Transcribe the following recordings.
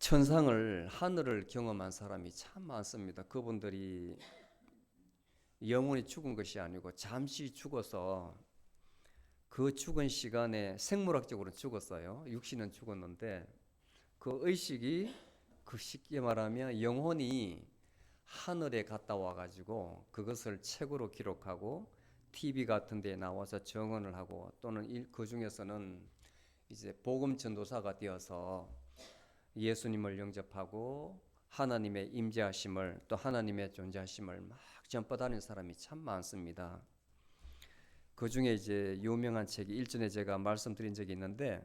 천상을 하늘을 경험한 사람이 참 많습니다. 그분들이 영원히 죽은 것이 아니고 잠시 죽어서 그 죽은 시간에 생물학적으로 죽었어요. 육신은 죽었는데 그 의식이 쉽게 말하면 영혼이 하늘에 갔다 와가지고 그것을 책으로 기록하고 TV 같은 데에 나와서 정언을 하고 또는 그 중에서는 이제 복음 전도사가 되어서 예수님을 영접하고 하나님의 임재하심을 또 하나님의 존재하심을 막 전파다니는 사람이 참 많습니다. 그 중에 이제 유명한 책이 일전에 제가 말씀드린 적이 있는데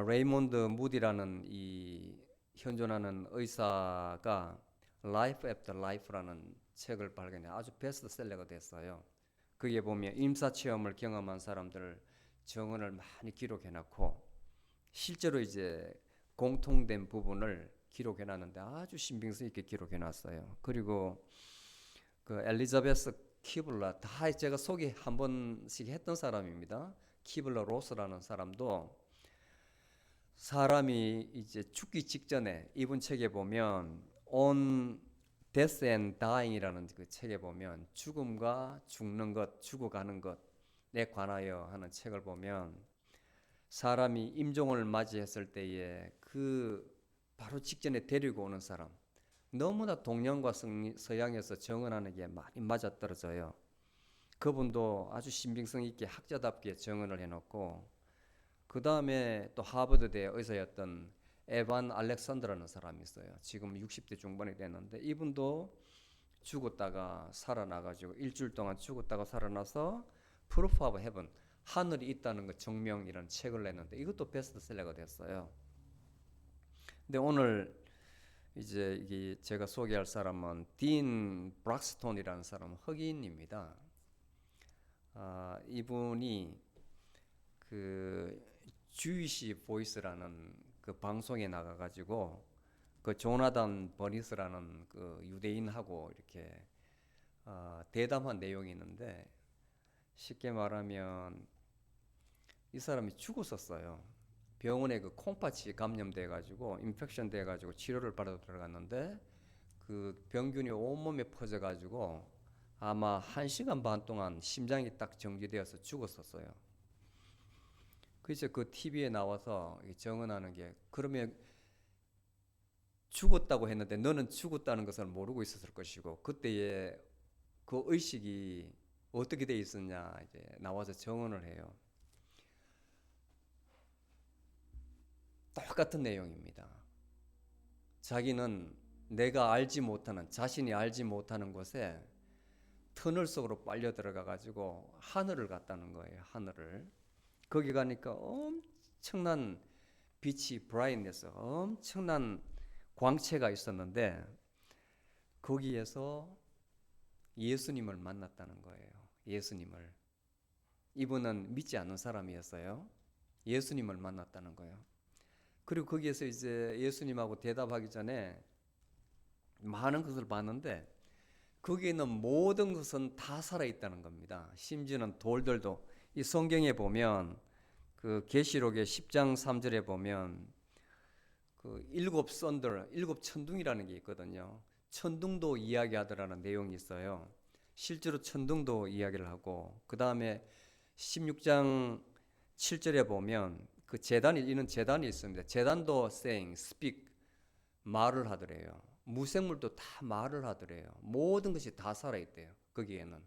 레이몬드 무디라는 이 현존하는 의사가 Life After Life라는 책을 발견해 아주 베스트셀러가 됐어요. 거기에 보면 임사 체험을 경험한 사람들 정언을 많이 기록해놨고 실제로 이제 공통된 부분을 기록해놨는데 아주 신빙성 있게 기록해놨어요. 그리고 그 엘리자베스 키블러 다 제가 소개 한 번씩 했던 사람입니다. 키블러 로스라는 사람도 사람이 이제 죽기 직전에 이분 책에 보면 On Death and Dying이라는 그 책에 보면 죽음과 죽는 것, 죽어가는 것에 관하여 하는 책을 보면 사람이 임종을 맞이했을 때에 그 바로 직전에 데리고 오는 사람 너무나 동양과 서양에서 정언하는 게 많이 맞아떨어져요. 그분도 아주 신빙성 있게 학자답게 정언을 해놓고 그 다음에 또 하버드대 의사였던 에반 알렉산더라는 사람이 있어요. 지금 60대 중반이 됐는데 이분도 죽었다가 살아나가지고 일주일 동안 죽었다가 살아나서 Proof of Heaven 하늘이 있다는 것 증명이라는 책을 냈는데 이것도 베스트셀러가 됐어요. 근데 오늘 이제 이게 제가 소개할 사람은 딘 브락스톤이라는 사람은 흑인입니다. 이분이 그 주이시 보이스라는 그 방송에 나가가지고 그 조나단 버니스라는 그 유대인하고 이렇게 대담한 내용이 있는데 쉽게 말하면 이 사람이 죽었었어요. 병원에 그 콩팥이 감염돼 가지고 인펙션 돼 가지고 치료를 받으러 들어갔는데 그 병균이 온몸에 퍼져 가지고 아마 1시간 반 동안 심장이 딱 정지되어서 죽었었어요. 그래서 그 TV에 나와서 정언하는 게 그러면 죽었다고 했는데 너는 죽었다는 것을 모르고 있었을 것이고 그때의 그 의식이 어떻게 돼 있었냐 이제 나와서 정언을 해요. 똑같은 내용입니다. 자기는 내가 알지 못하는 자신이 알지 못하는 곳에 터널 속으로 빨려 들어가 가지고 하늘을 갔다는 거예요. 하늘을. 거기 가니까 엄청난 빛이 브라이트네스 엄청난 광채가 있었는데 거기에서 예수님을 만났다는 거예요. 예수님을. 이분은 믿지 않는 사람이었어요. 예수님을 만났다는 거예요. 그리고 거기에서 이제 예수님하고 대답하기 전에 많은 것을 봤는데 거기에 있는 모든 것은 다 살아있다는 겁니다. 심지어는 돌들도 이 성경에 보면 그 계시록의 10장 3절에 보면 그 일곱 선들, 일곱 천둥이라는 게 있거든요. 천둥도 이야기하더라는 내용이 있어요. 실제로 천둥도 이야기를 하고 그 다음에 16장 7절에 보면 그 이런 재단이 있습니다. 재단도 saying, speak, 말을 하더래요. 무생물도 다 말을 하더래요. 모든 것이 다 살아있대요. 거기에는.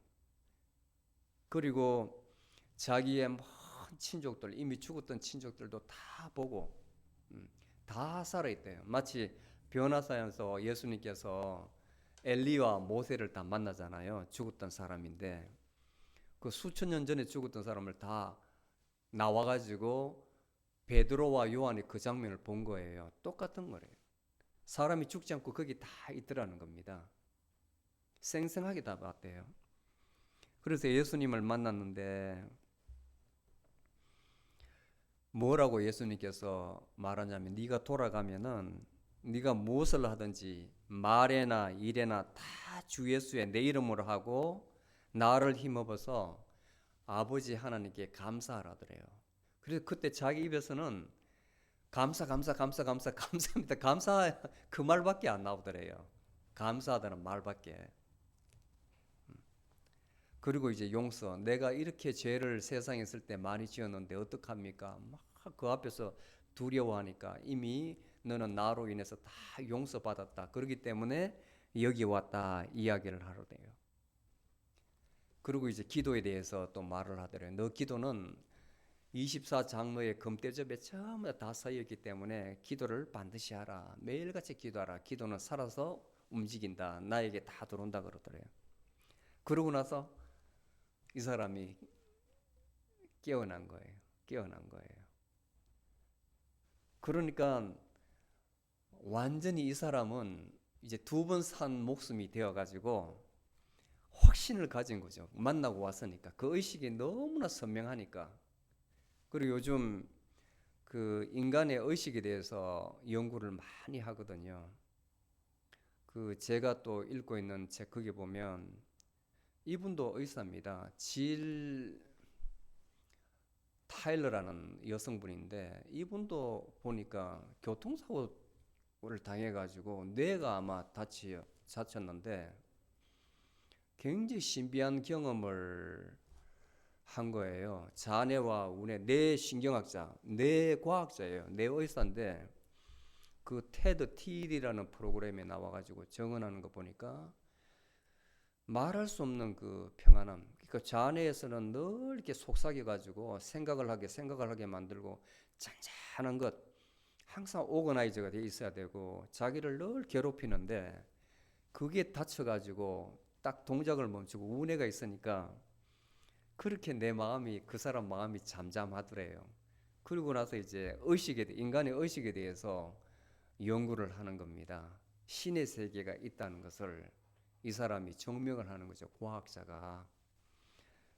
그리고 자기의 먼 친족들, 이미 죽었던 친족들도 다 보고 다 살아있대요. 마치 변화사에서 예수님께서 엘리와 모세를 다 만나잖아요. 죽었던 사람인데 그 수천 년 전에 죽었던 사람을 다 나와가지고 베드로와 요한이 그 장면을 본 거예요. 똑같은 거래요. 사람이 죽지 않고 거기 다 있더라는 겁니다. 생생하게 다 봤대요. 그래서 예수님을 만났는데 뭐라고 예수님께서 말하냐면 네가 돌아가면은 네가 무엇을 하든지 말에나 일에나 다 주 예수의 내 이름으로 하고 나를 힘입어서 아버지 하나님께 감사하라더래요. 그래서 그때 자기 입에서는 감사합니다. 감사 그 말밖에 안 나오더래요. 감사하다는 말밖에. 그리고 이제 용서. 내가 이렇게 죄를 세상에 있을 때 많이 지었는데 어떡합니까? 막 그 앞에서 두려워하니까 이미 너는 나로 인해서 다 용서받았다. 그렇기 때문에 여기 왔다 이야기를 하러 돼요. 그리고 이제 기도에 대해서 또 말을 하더래요. 너 기도는 24장로의 금대접에 전부 다 쌓여있기 때문에 기도를 반드시 하라. 매일같이 기도하라. 기도는 살아서 움직인다. 나에게 다 들어온다 그러더래요. 그러고 나서 이 사람이 깨어난 거예요. 깨어난 거예요. 그러니까 완전히 이 사람은 이제 두 번 산 목숨이 되어가지고 확신을 가진 거죠. 만나고 왔으니까. 그 의식이 너무나 선명하니까. 그리고 요즘 그 인간의 의식에 대해서 연구를 많이 하거든요. 그 제가 또 읽고 있는 책 거기 보면 이분도 의사입니다. 질 타일러라는 여성분인데 이분도 보니까 교통사고를 당해가지고 뇌가 아마 다쳤는데 굉장히 신비한 경험을 한 거예요. 자뇌와 우뇌, 뇌신경학자, 뇌과학자예요. 뇌의사인데 그 테드 TED라는 프로그램에 나와가지고 증언하는 거 보니까 말할 수 없는 그 평안함. 그러니까 자뇌에서는 늘 이렇게 속삭여가지고 생각을 하게 만들고 잔잔한 것 항상 오거나이저가 돼 있어야 되고 자기를 늘 괴롭히는데 그게 다쳐가지고 딱 동작을 멈추고 우뇌가 있으니까 그렇게 내 마음이 그 사람 마음이 잠잠하더래요. 그리고 나서 이제 인간의 의식에 대해서 연구를 하는 겁니다. 신의 세계가 있다는 것을 이 사람이 증명을 하는 거죠. 과학자가.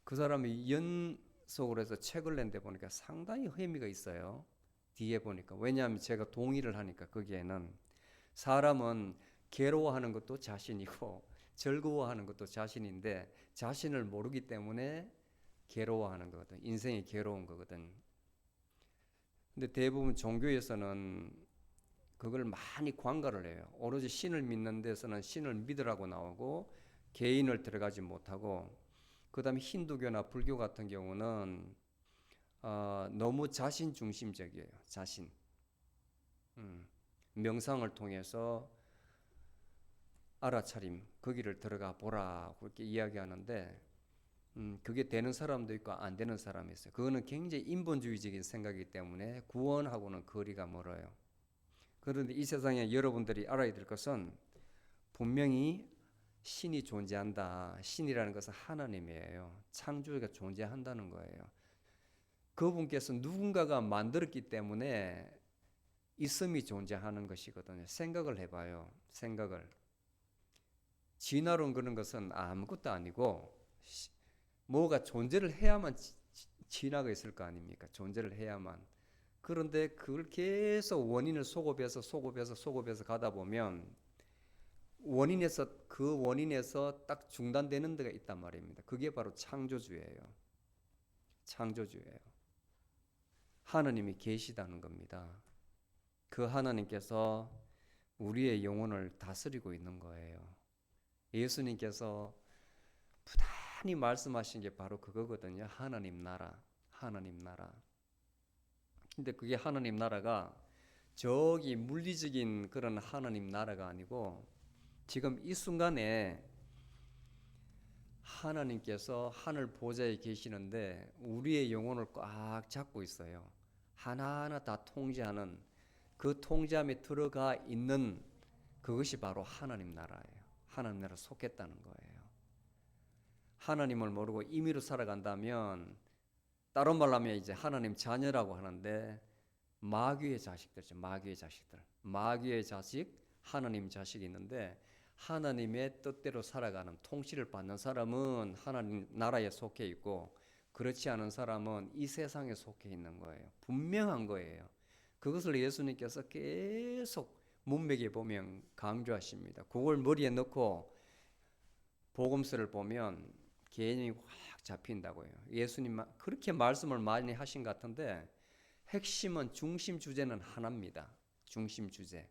그 사람이 연속으로 해서 책을 낸 데 보니까 상당히 의미가 있어요. 뒤에 보니까. 왜냐하면 제가 동의를 하니까 거기에는 사람은 괴로워하는 것도 자신이고 즐거워하는 것도 자신인데 자신을 모르기 때문에 괴로워하는 거거든. 인생이 괴로운 거거든. 근데 대부분 종교에서는 그걸 많이 관가를 해요. 오로지 신을 믿는 데서는 신을 믿으라고 나오고 개인을 들어가지 못하고 그 다음에 힌두교나 불교 같은 경우는 너무 자신 중심적이에요. 자신. 명상을 통해서 알아차림 거기를 들어가 보라 그렇게 이야기하는데 그게 되는 사람도 있고 안 되는 사람이 있어요. 그거는 굉장히 인본주의적인 생각이기 때문에 구원하고는 거리가 멀어요. 그런데 이 세상에 여러분들이 알아야 될 것은 분명히 신이 존재한다. 신이라는 것은 하나님이에요. 창조가 존재한다는 거예요. 그분께서 누군가가 만들었기 때문에 있음이 존재하는 것이거든요. 생각을 해봐요. 생각을. 진화론 그런 것은 아무것도 아니고 뭐가 존재를 해야만 진화가 있을 거 아닙니까? 존재를 해야만. 그런데 그걸 계속 원인을 소급해서 가다 보면 그 원인에서 딱 중단되는 데가 있단 말입니다. 그게 바로 창조주예요. 창조주예요. 하나님이 계시다는 겁니다. 그 하나님께서 우리의 영혼을 다스리고 있는 거예요. 예수님께서 부단히 말씀하신 게 바로 그거거든요. 하나님 나라, 하나님 나라. 근데 그게 하나님 나라가 저기 물리적인 그런 하나님 나라가 아니고 지금 이 순간에 하나님께서 하늘 보좌에 계시는데 우리의 영혼을 꽉 잡고 있어요. 하나하나 다 통제하는 그 통제함에 들어가 있는 그것이 바로 하나님 나라예요. 하나님 나라 속했다는 거예요. 하나님을 모르고 임의로 살아간다면 다른 말로 하면 이제 하나님 자녀라고 하는데 마귀의 자식들이죠. 마귀의 자식들. 마귀의 자식, 하나님 자식이 있는데 하나님의 뜻대로 살아가는 통치를 받는 사람은 하나님 나라에 속해 있고 그렇지 않은 사람은 이 세상에 속해 있는 거예요. 분명한 거예요. 그것을 예수님께서 계속 문맥에 보면 강조하십니다. 그걸 머리에 넣고 복음서를 보면 개념이 확 잡힌다고요. 예수님 그렇게 말씀을 많이 하신 것 같은데 핵심은 중심 주제는 하나입니다. 중심 주제.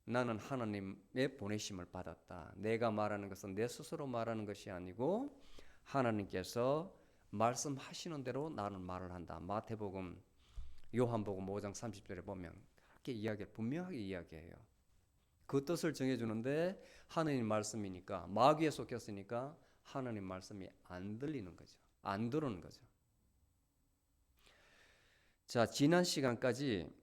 나는 하나님의 보내심을 받았다. 내가 말하는 것은 내 스스로 말하는 것이 아니고 하나님께서 말씀하시는 대로 나는 말을 한다. 마태복음, 요한복음 5장 30절에 보면 그렇게 분명하게 이야기해요. 그 뜻을 정해주는데 하나님 말씀이니까, 마귀에 속였으니까 하나님 말씀이 안 들리는 거죠. 안 들어오는 거죠. 자, 지난 시간까지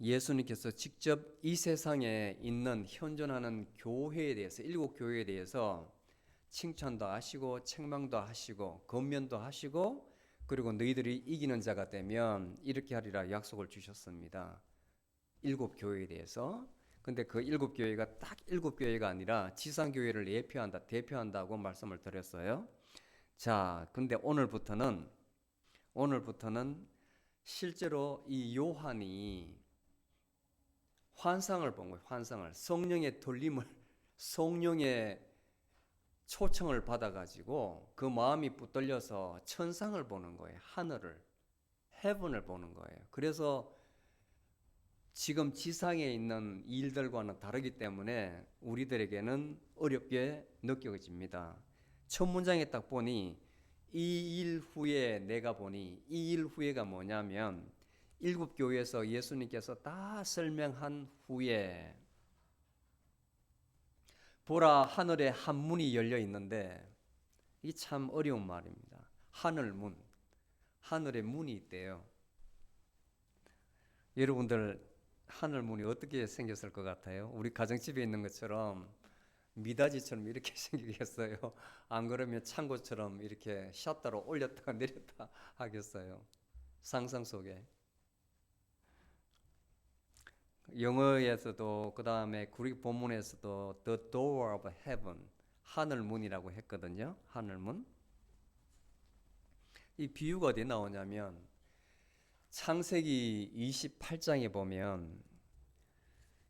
예수님께서 직접 이 세상에 있는 현존하는 교회에 대해서, 일곱 교회에 대해서 칭찬도 하시고 책망도 하시고 권면도 하시고, 그리고 너희들이 이기는 자가 되면 이렇게 하리라 약속을 주셨습니다. 일곱 교회에 대해서. 근데 그 일곱 교회가 딱 일곱 교회가 아니라 지상교회를 대표한다고 말씀을 드렸어요. 자, 근데 오늘부터는 실제로 이 요한이 환상을 본 거예요. 환상을. 성령의 돌림을, 성령의 초청을 받아가지고 그 마음이 붙들려서 천상을 보는 거예요. 하늘을, 헤븐을 보는 거예요. 그래서 지금 지상에 있는 일들과는 다르기 때문에 우리들에게는 어렵게 느껴집니다. 첫 문장에 딱 보니 이 일 후에 내가 보니, 이 일 후에가 뭐냐면 일곱 교회에서 예수님께서 다 설명한 후에 보라 하늘에 한 문이 열려 있는데, 이 참 어려운 말입니다. 하늘문, 하늘에 문이 있대요. 여러분들 하늘문이 어떻게 생겼을 것 같아요? 우리 가정집에 있는 것처럼 미닫이처럼 이렇게 생기겠어요? 안 그러면 창고처럼 이렇게 샷다로 올렸다가 내렸다 하겠어요? 상상 속에. 영어에서도 그 다음에 그리스 본문에서도 The Door of Heaven, 하늘문이라고 했거든요. 하늘문. 이 비유가 어디 나오냐면 창세기 28장에 보면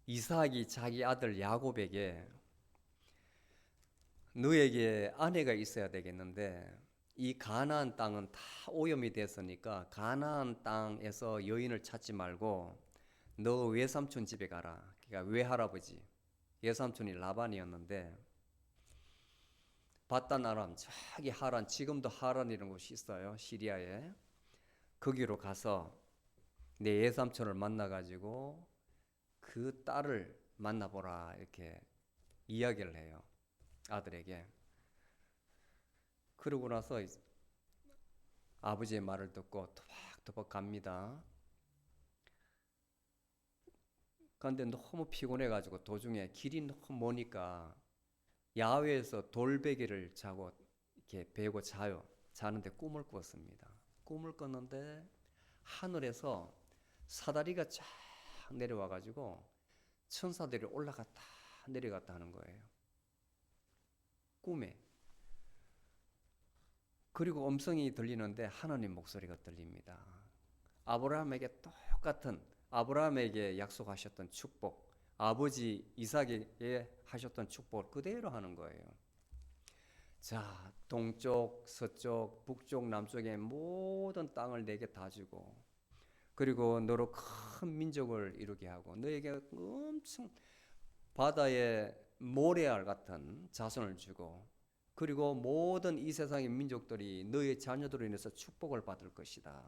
이삭이 자기 아들 야곱에게 너에게 아내가 있어야 되겠는데 이 가나안 땅은 다 오염이 됐으니까 가나안 땅에서 여인을 찾지 말고 너 외삼촌 집에 가라. 그러니까 외할아버지, 외삼촌이 라반이었는데 바단 아람, 저기 하란, 지금도 하란이라는 곳이 있어요. 시리아에. 거기로 가서 내 외삼촌을 만나가지고 그 딸을 만나보라 이렇게 이야기를 해요. 아들에게. 그러고 나서 아버지의 말을 듣고 토박토박 갑니다. 그런데 너무 피곤해가지고 도중에 길이 너무 머니까 야외에서 돌베개를 자고 이렇게 베고 자는데 꿈을 꿨습니다. 꿈을 꿨는데 하늘에서 사다리가 쫙 내려와가지고 천사들이 올라갔다 내려갔다 하는 거예요. 꿈에. 그리고 음성이 들리는데 하나님 목소리가 들립니다. 아브라함에게 약속하셨던 축복, 아버지 이삭에게 하셨던 축복을 그대로 하는 거예요. 자, 동쪽, 서쪽, 북쪽, 남쪽의 모든 땅을 내게 다 주고, 그리고 너로 큰 민족을 이루게 하고, 너에게 엄청 바다의 모래알 같은 자손을 주고, 그리고 모든 이 세상의 민족들이 너의 자녀들로 인해서 축복을 받을 것이다.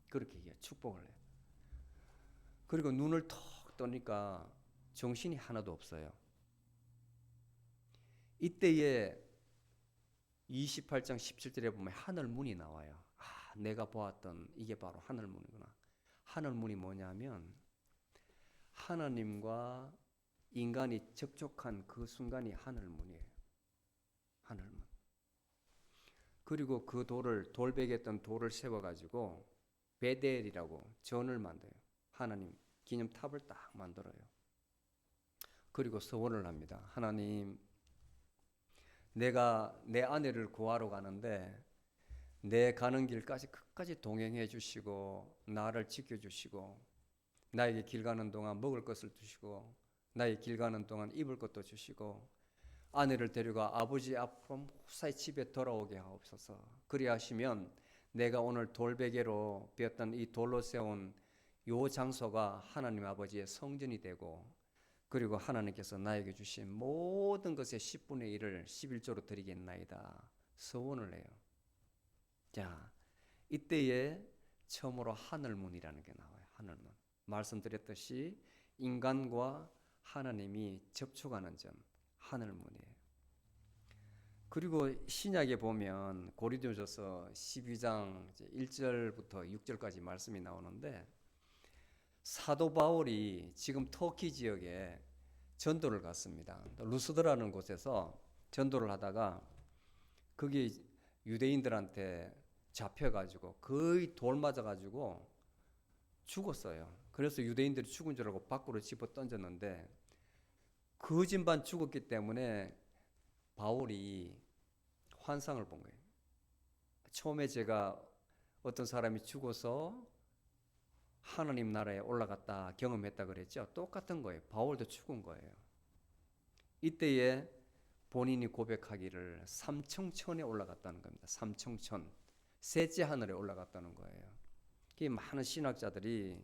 그렇게 얘기해요. 축복을 해요. 그리고 눈을 턱 뜨니까 정신이 하나도 없어요. 이때에 28장 17절에 보면 하늘문이 나와요. 아, 내가 보았던 이게 바로 하늘문이구나. 하늘문이 뭐냐면 하나님과 인간이 접촉한 그 순간이 하늘문이에요. 하늘문. 그리고 그 돌베개했던 돌을 세워가지고 베델이라고 전을 만들어요. 하나님 기념탑을 딱 만들어요. 그리고 서원을 합니다. 하나님, 내가 내 아내를 구하러 가는데 내 가는 길까지 끝까지 동행해 주시고 나를 지켜주시고 나에게 길 가는 동안 먹을 것을 주시고 나에게 길 가는 동안 입을 것도 주시고 아내를 데려가 아버지 앞으로 무사히 집에 돌아오게 하옵소서. 그리하시면 내가 오늘 돌베개로 베었던 이 돌로 세운 요 장소가 하나님 아버지의 성전이 되고, 그리고 하나님께서 나에게 주신 모든 것의 10분의 1을 11조로 드리겠나이다 서원을 해요. 자, 이때에 처음으로 하늘문이라는 게 나와요. 하늘문. 말씀드렸듯이 인간과 하나님이 접촉하는 점, 하늘문이에요. 그리고 신약에 보면 고린도전서 12장 1절부터 6절까지 말씀이 나오는데, 사도 바울이 지금 터키 지역에 전도를 갔습니다. 루스드라는 곳에서 전도를 하다가 거기 유대인들한테 잡혀가지고 거의 돌 맞아가지고 죽었어요. 그래서 유대인들이 죽은 줄 알고 밖으로 집어 던졌는데 거짓반 죽었기 때문에 바울이 환상을 본 거예요. 처음에 제가 어떤 사람이 죽어서 하나님 나라에 올라갔다 경험했다 그랬죠. 똑같은 거예요. 바울도 죽은 거예요. 이때에 본인이 고백하기를 삼청천에 올라갔다는 겁니다. 삼청천, 셋째 하늘에 올라갔다는 거예요. 많은 신학자들이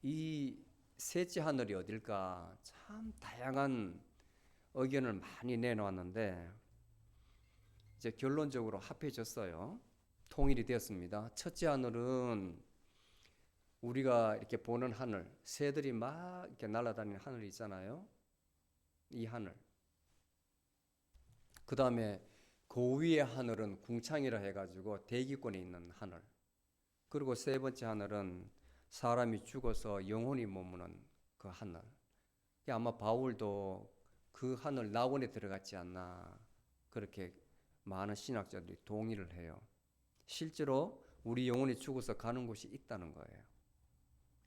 이 셋째 하늘이 어딜까 참 다양한 의견을 많이 내놓았는데, 이제 결론적으로 합해졌어요. 통일이 되었습니다. 첫째 하늘은 우리가 이렇게 보는 하늘, 새들이 막 이렇게 날아다니는 하늘이 있잖아요. 이 하늘. 그 다음에 그 위의 하늘은 궁창이라 해가지고 대기권에 있는 하늘. 그리고 세 번째 하늘은 사람이 죽어서 영혼이 머무는 그 하늘. 아마 바울도 그 하늘 낙원에 들어갔지 않나, 그렇게 많은 신학자들이 동의를 해요. 실제로 우리 영혼이 죽어서 가는 곳이 있다는 거예요.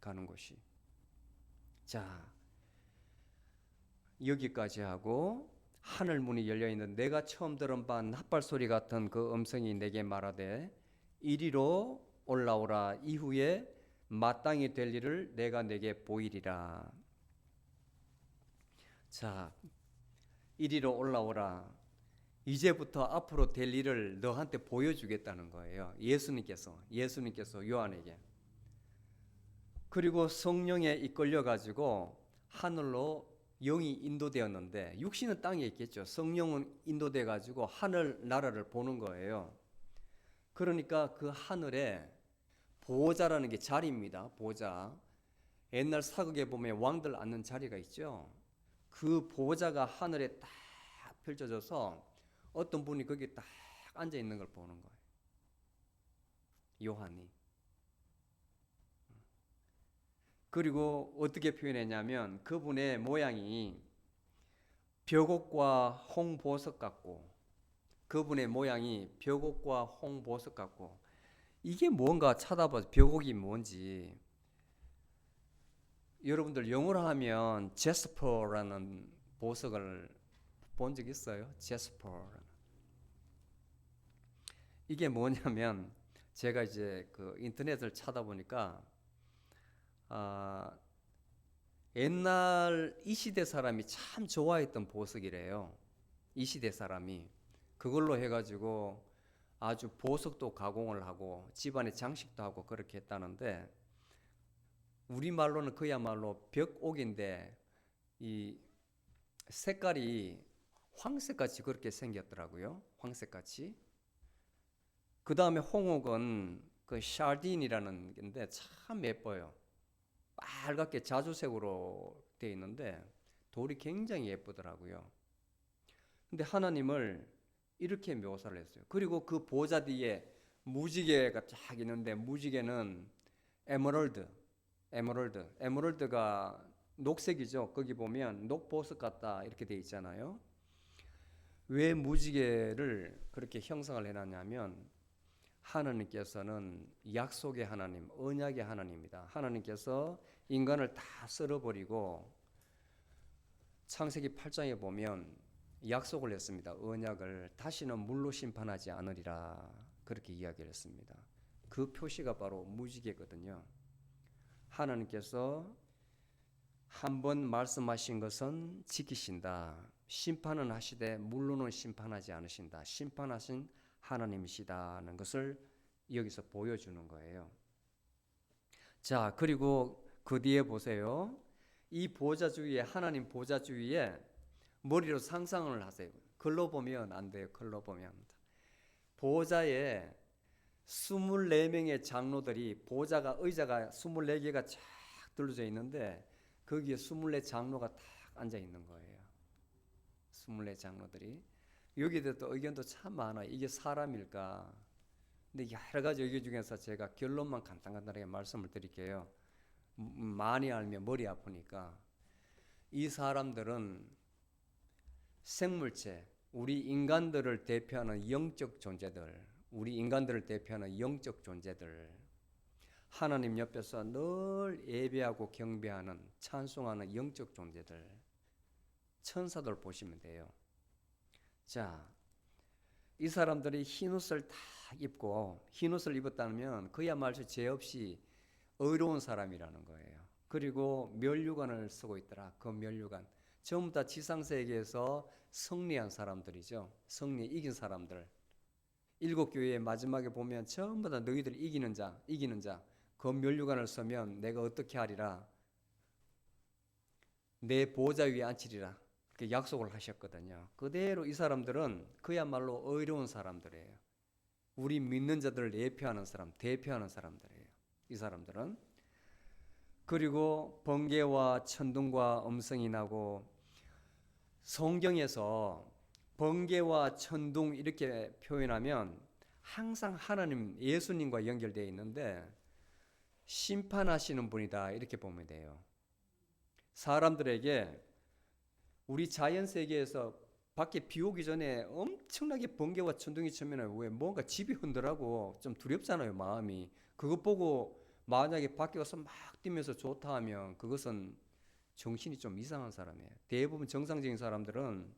가는 곳이. 자, 여기까지 하고, 하늘 문이 열려 있는 내가 처음 들은 바 낫발 소리 같은 그 음성이 내게 말하되 이리로 올라오라. 이후에 마땅히 될 일을 내가 내게 보이리라. 자, 이리로 올라오라. 이제부터 앞으로 될 일을 너한테 보여주겠다는 거예요. 예수님께서 요한에게. 그리고 성령에 이끌려 가지고 하늘로 영이 인도되었는데, 육신은 땅에 있겠죠. 성령은 인도돼 가지고 하늘 나라를 보는 거예요. 그러니까 그 하늘에 보호자라는 게 자리입니다. 보호자. 옛날 사극에 보면 왕들 앉는 자리가 있죠. 그 보호자가 하늘에 딱 펼쳐져서 어떤 분이 거기 딱 앉아 있는 걸 보는 거예요. 요한이. 그리고 어떻게 표현했냐면 그분의 모양이 벽옥과 홍보석 같고, 그분의 모양이 벽옥과 홍보석 같고, 이게 뭔가 찾아봐서 벽옥이 뭔지. 여러분들 영어로 하면 제스퍼라는 보석을 본 적 있어요? 제스퍼. 이게 뭐냐면 제가 이제 그 인터넷을 찾아보니까 옛날 이 시대 사람이 참 좋아했던 보석이래요. 이 시대 사람이 그걸로 해가지고 아주 보석도 가공을 하고 집안에 장식도 하고 그렇게 했다는데, 우리말로는 그야말로 벽옥인데 이 색깔이 황색같이 그렇게 생겼더라고요. 황색같이. 그 다음에 홍옥은 그 샤딘이라는 건데 참 예뻐요. 빨갛게 자주색으로 되어 있는데 돌이 굉장히 예쁘더라고요. 근데 하나님을 이렇게 묘사를 했어요. 그리고 그 보좌 뒤에 무지개가 쫙 있는데, 무지개는 에메랄드가 녹색이죠. 거기 보면 녹보석 같다 이렇게 되어 있잖아요. 왜 무지개를 그렇게 형상을 해놨냐면 하나님께서는 약속의 하나님, 언약의 하나님입니다. 하나님께서 인간을 다 썰어버리고 창세기 8장에 보면 약속을 했습니다. 언약을 다시는 물로 심판하지 않으리라, 그렇게 이야기를 했습니다. 그 표시가 바로 무지개거든요. 하나님께서 한번 말씀하신 것은 지키신다. 심판은 하시되 물로는 심판하지 않으신다. 심판하신 하나님이시다는 것을 여기서 보여주는 거예요. 자, 그리고 그 뒤에 보세요. 이 보좌 주위에, 하나님 보좌 주위에 머리로 상상을 하세요. 글로 보면 안 돼요. 글로 보면. 보좌에 24명의 장로들이, 보좌가, 의자가 24개가 쫙 둘러져 있는데 거기에 24 장로가 딱 앉아 있는 거예요. 24 장로들이. 여기에 또 의견도 참 많아요. 이게 사람일까? 근데 여러 가지 의견 중에서 제가 결론만 간단하게 말씀을 드릴게요. 많이 알면 머리 아프니까. 이 사람들은 생물체, 우리 인간들을 대표하는 영적 존재들, 우리 인간들을 대표하는 영적 존재들, 하나님 옆에서 늘 예배하고 경배하는, 찬송하는 영적 존재들, 천사들 보시면 돼요. 자, 이 사람들이 흰옷을 다 입고, 흰옷을 입었다면 그야말로 죄 없이 의로운 사람이라는 거예요. 그리고 면류관을 쓰고 있더라. 그 면류관 전부 다 지상세계에서 승리한 사람들이죠. 승리 이긴 사람들. 일곱 교회의 마지막에 보면 전부 다 너희들 이기는 자, 이기는 자. 그 면류관을 쓰면 내가 어떻게 하리라? 내 보좌 위에 앉히리라. 그렇게 약속을 하셨거든요. 그대로 이 사람들은 그야말로 의로운 사람들이에요. 우리 믿는 자들을 예표하는 사람, 대표하는 사람들이에요. 이 사람들은. 그리고 번개와 천둥과 음성이 나고, 성경에서 번개와 천둥 이렇게 표현하면 항상 하나님, 예수님과 연결되어 있는데 심판하시는 분이다 이렇게 보면 돼요. 사람들에게 우리 자연세계에서 밖에 비 오기 전에 엄청나게 번개와 천둥이 치면 왜 뭔가 집이 흔들하고 좀 두렵잖아요, 마음이. 그것 보고 만약에 밖에 가서 막 뛰면서 좋다 하면 그것은 정신이 좀 이상한 사람이에요. 대부분 정상적인 사람들은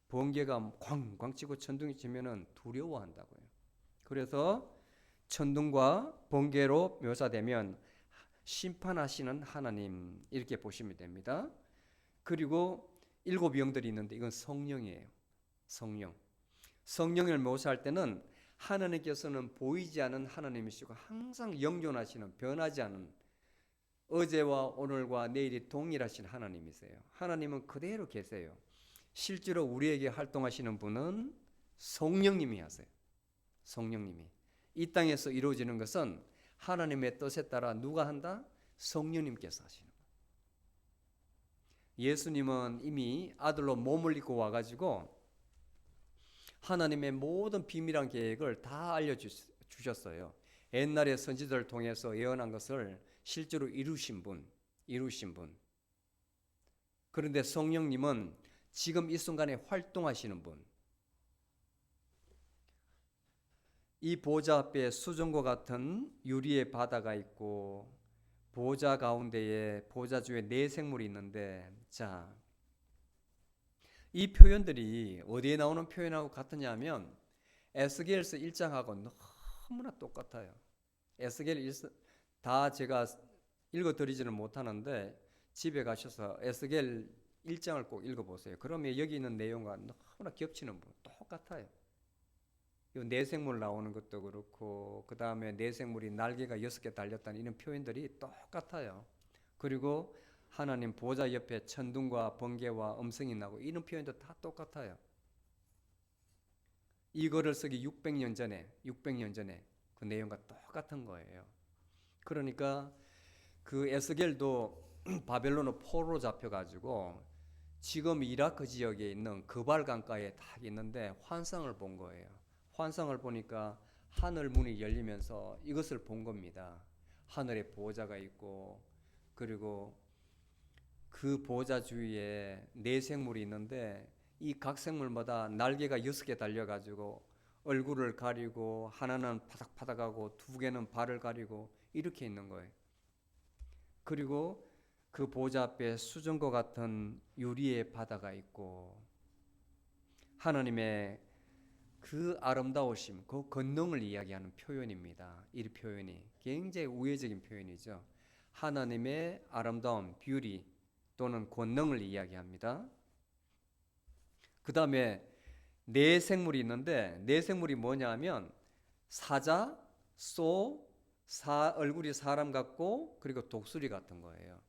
번개가 쾅쾅 치고 천둥이 치면은 두려워한다고요. 그래서 천둥과 번개로 묘사되면 심판하시는 하나님 이렇게 보시면 됩니다. 그리고 7 영들이 있는데 이건 성령이에요. 성령. 성령을 묘사할 때는 하나님께서는 보이지 않은 하나님이시고 항상 영존하시는, 변하지 않은, 어제와 오늘과 내일이 동일하신 하나님이세요. 하나님은 그대로 계세요. 실제로 우리에게 활동하시는 분은 성령님이 하세요. 성령님이. 이 땅에서 이루어지는 것은 하나님의 뜻에 따라 누가 한다? 성령님께서 하시는 거예요. 예수님은 이미 아들로 몸을 입고 와가지고 하나님의 모든 비밀한 계획을 다 알려주셨어요. 옛날에 선지자를 통해서 예언한 것을 실제로 이루신 분. 그런데 성령님은 지금 이 순간에 활동하시는 분. 이 보좌 앞에 수정과 같은 유리의 바다가 있고 보좌 가운데에 보좌 주에 네 생물이 있는데, 자, 이 표현들이 어디에 나오는 표현하고 같으냐 하면 에스겔서 1장하고 너무나 똑같아요. 에스겔 1장 다 제가 읽어드리지는 못하는데 집에 가셔서 에스겔 1장을 꼭 읽어보세요. 그러면 여기 있는 내용과 너무나 겹치는 부분 똑같아요. 이 내생물 나오는 것도 그렇고 그 다음에 내생물이 날개가 6개 달렸다는 이런 표현들이 똑같아요. 그리고 하나님 보좌 옆에 천둥과 번개와 음성이 나고 이런 표현도 다 똑같아요. 이거를 쓰기 600년 전에 그 내용과 똑같은 거예요. 그러니까 그 에스겔도 바벨론의 포로로 잡혀가지고 지금 이라크 지역에 있는 그발 강가에 딱 있는데 환상을 본 거예요. 환상을 보니까 하늘 문이 열리면서 이것을 본 겁니다. 하늘에 보좌가 있고 그리고 그 보좌 주위에 네 생물이 있는데 이 각 생물마다 날개가 6개 달려가지고 얼굴을 가리고 하나는 파닥파닥하고 2개는 발을 가리고 이렇게 있는 거예요. 그리고 그 보좌 앞에 수정과 같은 유리의 바다가 있고 하나님의 그 아름다우심, 그 권능을 이야기하는 표현입니다. 이 표현이 굉장히 우회적인 표현이죠. 하나님의 아름다움, 뷰티 또는 권능을 이야기합니다. 그 다음에 네 생물이 있는데 네 생물이 뭐냐 하면 사자, 얼굴이 사람 같고 그리고 독수리 같은 거예요.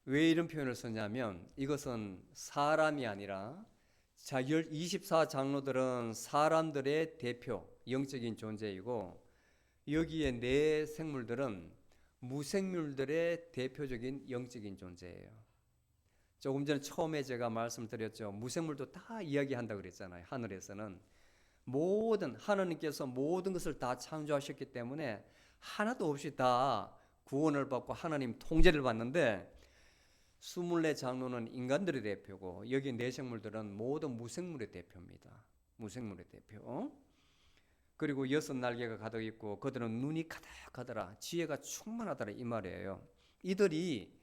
왜 이런 표현을 썼냐면 이것은 사람이 아니라 24장로들은 사람들의 대표, 영적인 존재이고 여기에 네 생물들은 무생물들의 대표적인 영적인 존재예요. 조금 전에 처음에 제가 말씀드렸죠. 무생물도 다 이야기한다고 그랬잖아요. 하늘에서는 하나님께서 모든 것을 다 창조하셨기 때문에 하나도 없이 다 구원을 받고 하나님 통제를 받는데 24장로는 인간들의 대표고 여기 네 생물들은 모든 무생물의 대표입니다. 무생물의 대표. 그리고 6날개가 가득 있고 그들은 눈이 가득하더라. 지혜가 충만하더라 이 말이에요. 이들이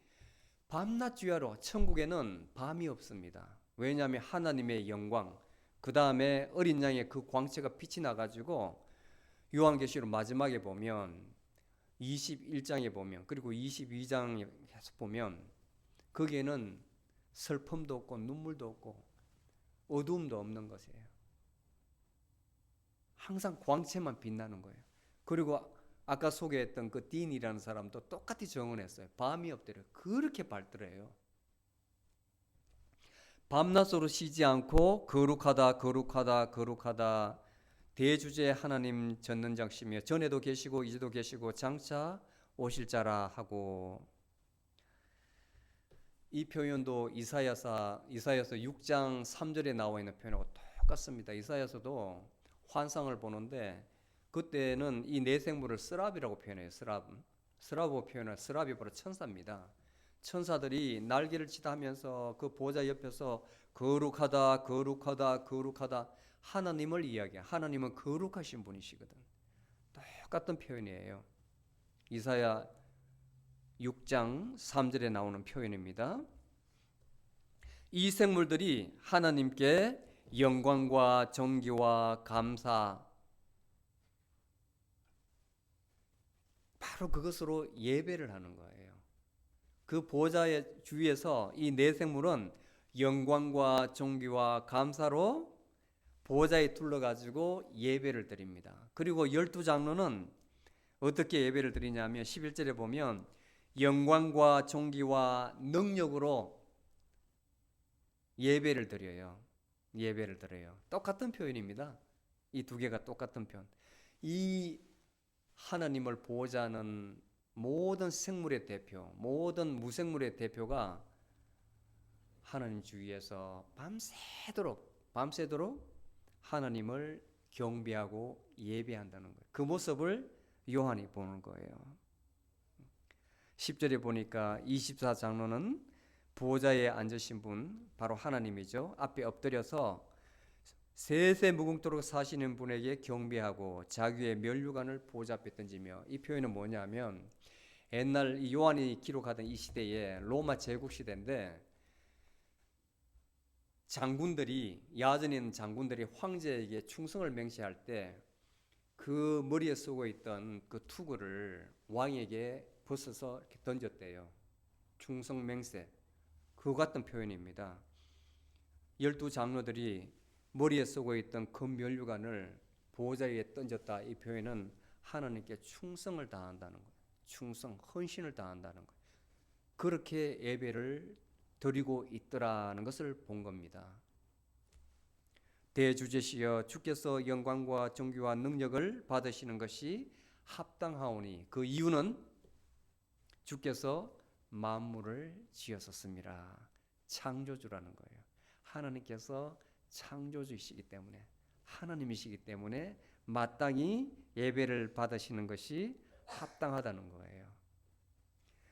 밤낮 주야로 천국에는 밤이 없습니다. 왜냐하면 하나님의 영광 그 다음에 어린 양의 그 광채가 빛이 나가지고 요한계시록 마지막에 보면 21장에 보면 그리고 22장에 계속 보면 거기에는 슬픔도 없고 눈물도 없고 어두움도 없는 것이에요. 항상 광채만 빛나는 거예요. 그리고 아까 소개했던 그 딘이라는 사람도 똑같이 정언했어요. 밤이 없대요. 그렇게 밝더래요. 밤낮으로 쉬지 않고 거룩하다 거룩하다 거룩하다 대주제 하나님 전능자시며 전에도 계시고 이제도 계시고 장차 오실 자라 하고 이 표현도 이사야서 6장 3절에 나와 있는 표현하고 똑같습니다. 이사야서도 환상을 보는데 그때는 이 네 생물을 스랍이라고 표현해요. 스랍으로 표현할 스랍이 바로 천사입니다. 천사들이 날개를 치다 하면서 그 보좌 옆에서 거룩하다 거룩하다 거룩하다 하나님을 이야기해. 하나님은 거룩하신 분이시거든. 똑같은 표현이에요. 이사야 6장 3절에 나오는 표현입니다. 이 생물들이 하나님께 영광과 존귀와 감사 바로 그것으로 예배를 하는 거예요. 그 보좌의 주위에서 이 네 생물은 영광과 존귀와 감사로 보좌에 둘러가지고 예배를 드립니다. 그리고 12장로는 어떻게 예배를 드리냐면 11절에 보면 영광과 존귀와 능력으로 예배를 드려요. 예배를 드려요. 똑같은 표현입니다. 이 두 개가 똑같은 표현. 이 하나님을 보호자 하는 모든 생물의 대표, 모든 무생물의 대표가 하나님 주위에서 밤새도록 하나님을 경배하고 예배한다는 거예요. 그 모습을 요한이 보는 거예요. 10절에 보니까 24장로는 보호자에 앉으신 분 바로 하나님이죠. 앞에 엎드려서 세세 무궁토록 사시는 분에게 경배하고 자기의 면류관을 보좌 앞에 던지며 이 표현은 뭐냐면 옛날 요한이 기록하던 이 시대에 로마 제국 시대인데 야전에 있는 장군들이 황제에게 충성을 맹세할 때 그 머리에 쓰고 있던 그 투구를 왕에게 벗어서 이렇게 던졌대요. 충성 맹세. 그 같은 표현입니다. 12장로들이 머리에 쓰고 있던 금면류관을 보호자 위에 던졌다. 이 표현은 하나님께 충성을 다한다는 거예요. 충성, 헌신을 다한다는 거예요. 그렇게 예배를 드리고 있더라는 것을 본 겁니다. 대주제시여 주께서 영광과 존귀와 능력을 받으시는 것이 합당하오니 그 이유는 주께서 만물을 지으셨습니다. 창조주라는 거예요. 하나님께서 창조주이시기 때문에 하나님이시기 때문에 마땅히 예배를 받으시는 것이 합당하다는 거예요.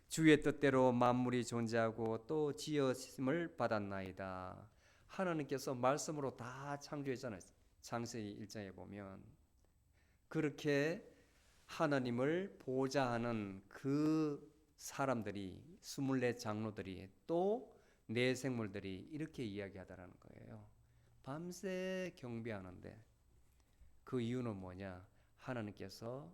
주의 뜻대로 만물이 존재하고 또 지으심을 받았나이다. 하나님께서 말씀으로 다 창조했잖아요. 창세기 1장에 보면 그렇게 하나님을 보좌하는 그 사람들이 24장로들이 또 네 생물들이 이렇게 이야기하더라는 거예요. 밤새 경배하는데 그 이유는 뭐냐? 하나님께서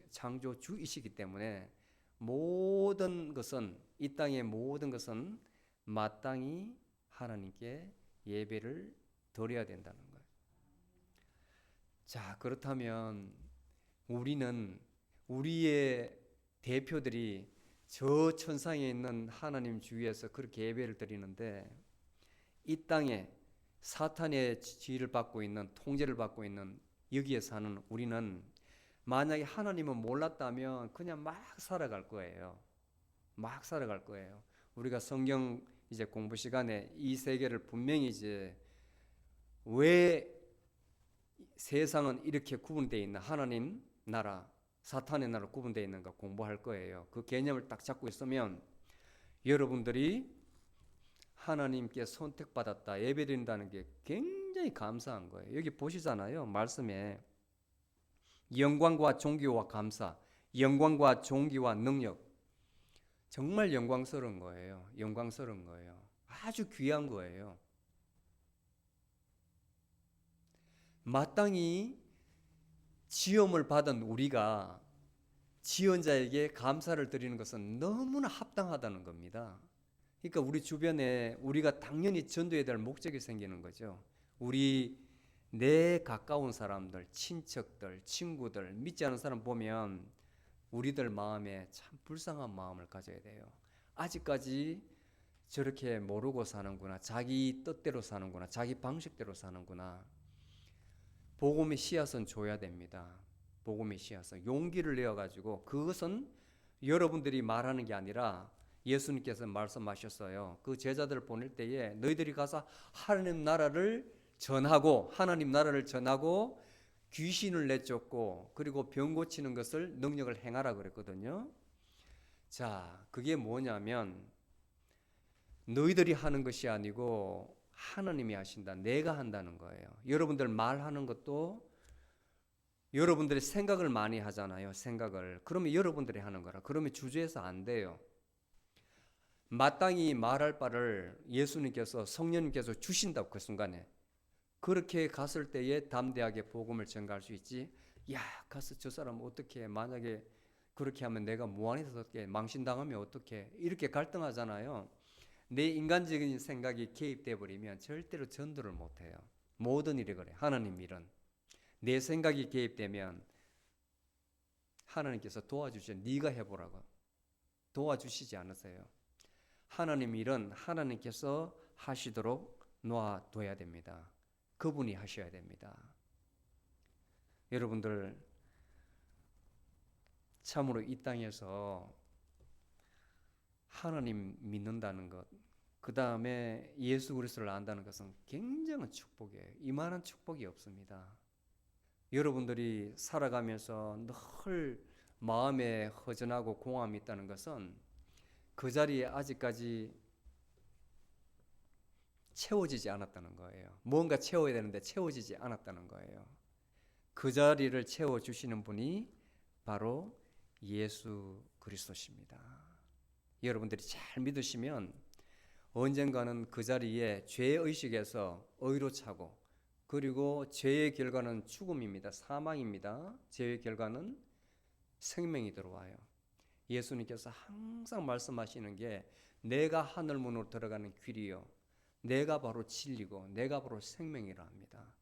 창조주이시기 때문에 모든 것은 이 땅의 모든 것은 마땅히 하나님께 예배를 드려야 된다는 거예요. 자, 그렇다면 우리는 우리의 대표들이 저 천상에 있는 하나님 주위에서 그렇게 예배를 드리는데 이 땅에 사탄의 지위를 받고 있는 통제를 받고 있는 여기에 사는 우리는 만약에 하나님을 몰랐다면 그냥 막 살아갈 거예요. 막 살아갈 거예요. 우리가 성경 이제 공부 시간에 이 세계를 분명히 이제 왜 세상은 이렇게 구분되어 있나, 하나님 나라, 사탄의 나라 구분되어 있는가 공부할 거예요. 그 개념을 딱 잡고 있으면 여러분들이 하나님께 선택받았다, 예배드린다는 게 굉장히 감사한 거예요. 여기 보시잖아요. 말씀에 영광과 존귀와 감사, 영광과 존귀와 능력, 정말 영광스러운 거예요. 영광스러운 거예요. 아주 귀한 거예요. 마땅히 지음을 받은 우리가 지은자에게 감사를 드리는 것은 너무나 합당하다는 겁니다. 그러니까 우리 주변에 우리가 당연히 전도해야 될 목적이 생기는 거죠. 우리 내 가까운 사람들, 친척들, 친구들, 믿지 않는 사람 보면 우리들 마음에 참 불쌍한 마음을 가져야 돼요. 아직까지 저렇게 모르고 사는구나, 자기 뜻대로 사는구나, 자기 방식대로 사는구나. 복음의 씨앗은 줘야 됩니다. 복음의 씨앗은 용기를 내어가지고, 그것은 여러분들이 말하는 게 아니라 예수님께서 말씀하셨어요. 그 제자들을 보낼 때에 너희들이 가서 하나님 나라를 전하고, 하나님 나라를 전하고 귀신을 내쫓고 그리고 병 고치는 것을 능력을 행하라 그랬거든요. 자, 그게 뭐냐면 너희들이 하는 것이 아니고 하나님이 하신다. 내가 한다는 거예요. 여러분들 말하는 것도 여러분들이 생각을 많이 하잖아요. 생각을. 그러면 여러분들이 하는 거라. 그러면 주저해서 안 돼요. 마땅히 말할 바를 예수님께서, 성령님께서 주신다고, 그 순간에 그렇게 갔을 때에 담대하게 복음을 전가할 수 있지. 야, 가서 저 사람 어떻게, 만약에 그렇게 하면 내가 무안해서 어떻게, 망신당하면 어떻게, 이렇게 갈등하잖아요. 내 인간적인 생각이 개입돼 버리면 절대로 전도를 못해요. 모든 일이 그래. 하나님 일은 내 생각이 개입되면 하나님께서 도와주시죠. 네가 해보라고 도와주시지 않으세요. 하나님 일은 하나님께서 하시도록 놔둬야 됩니다. 그분이 하셔야 됩니다. 여러분들 참으로 이 땅에서 하나님 믿는다는 것, 그 다음에 예수 그리스도를 안다는 것은 굉장한 축복이에요. 이만한 축복이 없습니다. 여러분들이 살아가면서 늘 마음에 허전하고 공허함이 있다는 것은 그 자리에 아직까지 채워지지 않았다는 거예요. 뭔가 채워야 되는데 채워지지 않았다는 거예요. 그 자리를 채워주시는 분이 바로 예수 그리스도십니다. 여러분들이 잘 믿으시면 언젠가는 그 자리에 죄의식에서 의로 차고, 그리고 죄의 결과는 죽음입니다. 사망입니다. 죄의 결과는 생명이 들어와요. 예수님께서 항상 말씀하시는 게 내가 하늘문으로 들어가는 길이요, 내가 바로 진리고 내가 바로 생명이라 합니다.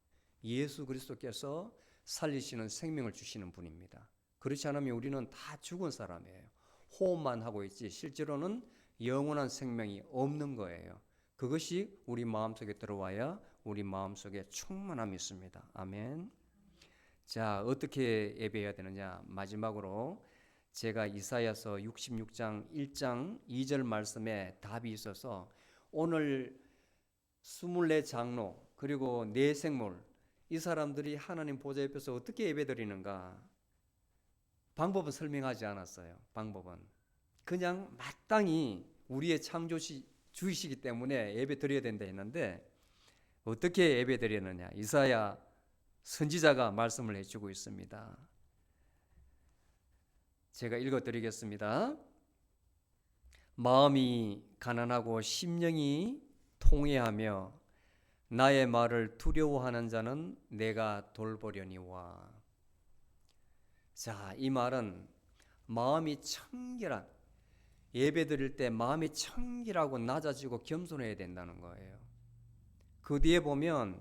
예수 그리스도께서 살리시는 생명을 주시는 분입니다. 그렇지 않으면 우리는 다 죽은 사람이에요. 호흡만 하고 있지 실제로는 영원한 생명이 없는 거예요. 그것이 우리 마음속에 들어와야 우리 마음속에 충만함이 있습니다. 아멘. 자, 어떻게 예배해야 되느냐? 마지막으로 제가 이사야서 66장 1장 2절 말씀에 답이 있어서 오늘 24장로 그리고 네 생물, 이 사람들이 하나님 보좌 옆에서 어떻게 예배드리는가, 방법은 설명하지 않았어요. 방법은 그냥 마땅히 우리의 창조주이시기 때문에 예배 드려야 된다 했는데 어떻게 예배 드리느냐, 이사야 선지자가 말씀을 해주고 있습니다. 제가 읽어드리겠습니다. 마음이 가난하고 심령이 통회하며 나의 말을 두려워하는 자는 내가 돌보려니와. 자, 이 말은 마음이 청결한, 예배 드릴 때 마음이 청결하고 낮아지고 겸손해야 된다는 거예요. 그 뒤에 보면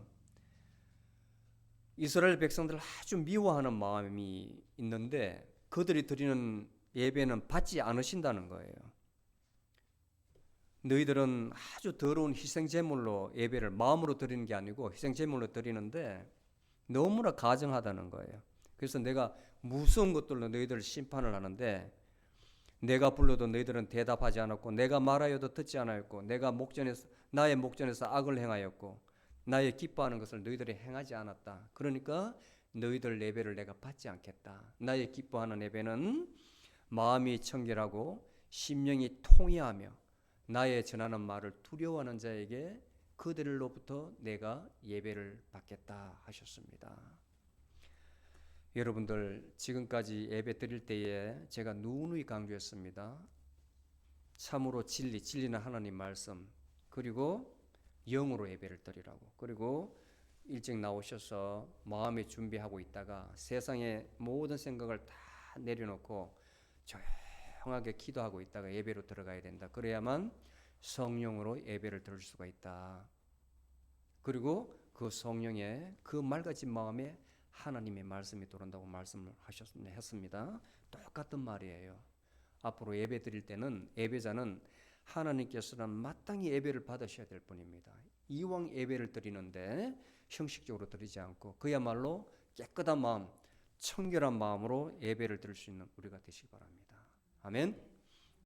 이스라엘 백성들을 아주 미워하는 마음이 있는데 그들이 드리는 예배는 받지 않으신다는 거예요. 너희들은 아주 더러운 희생제물로 예배를 마음으로 드리는 게 아니고 희생제물로 드리는데 너무나 가증하다는 거예요. 그래서 내가 무서운 것들로 너희들을 심판을 하는데 내가 불러도 너희들은 대답하지 않았고 내가 말하여도 듣지 않았고 나의 목전에서 악을 행하였고 나의 기뻐하는 것을 너희들이 행하지 않았다. 그러니까 너희들 예배를 내가 받지 않겠다. 나의 기뻐하는 예배는 마음이 청결하고 심령이 통회하며 나의 전하는 말을 두려워하는 자에게 그들로부터 내가 예배를 받겠다 하셨습니다. 여러분들 지금까지 예배 드릴 때에 제가 누누이 강조했습니다. 참으로 진리는 하나님 말씀, 그리고 영으로 예배를 드리라고. 그리고 일찍 나오셔서 마음에 준비하고 있다가 세상의 모든 생각을 다 내려놓고 조용하게 기도하고 있다가 예배로 들어가야 된다. 그래야만 성령으로 예배를 드릴 수가 있다. 그리고 그 성령의 그 맑아진 마음에 하나님의 말씀이 들어온다고 말씀을 했습니다. 똑같은 말이에요. 앞으로 예배 드릴 때는 예배자는 하나님께서는 마땅히 예배를 받으셔야 될 뿐입니다. 이왕 예배를 드리는데 형식적으로 드리지 않고 그야말로 깨끗한 마음, 청결한 마음으로 예배를 드릴 수 있는 우리가 되시기 바랍니다. 아멘.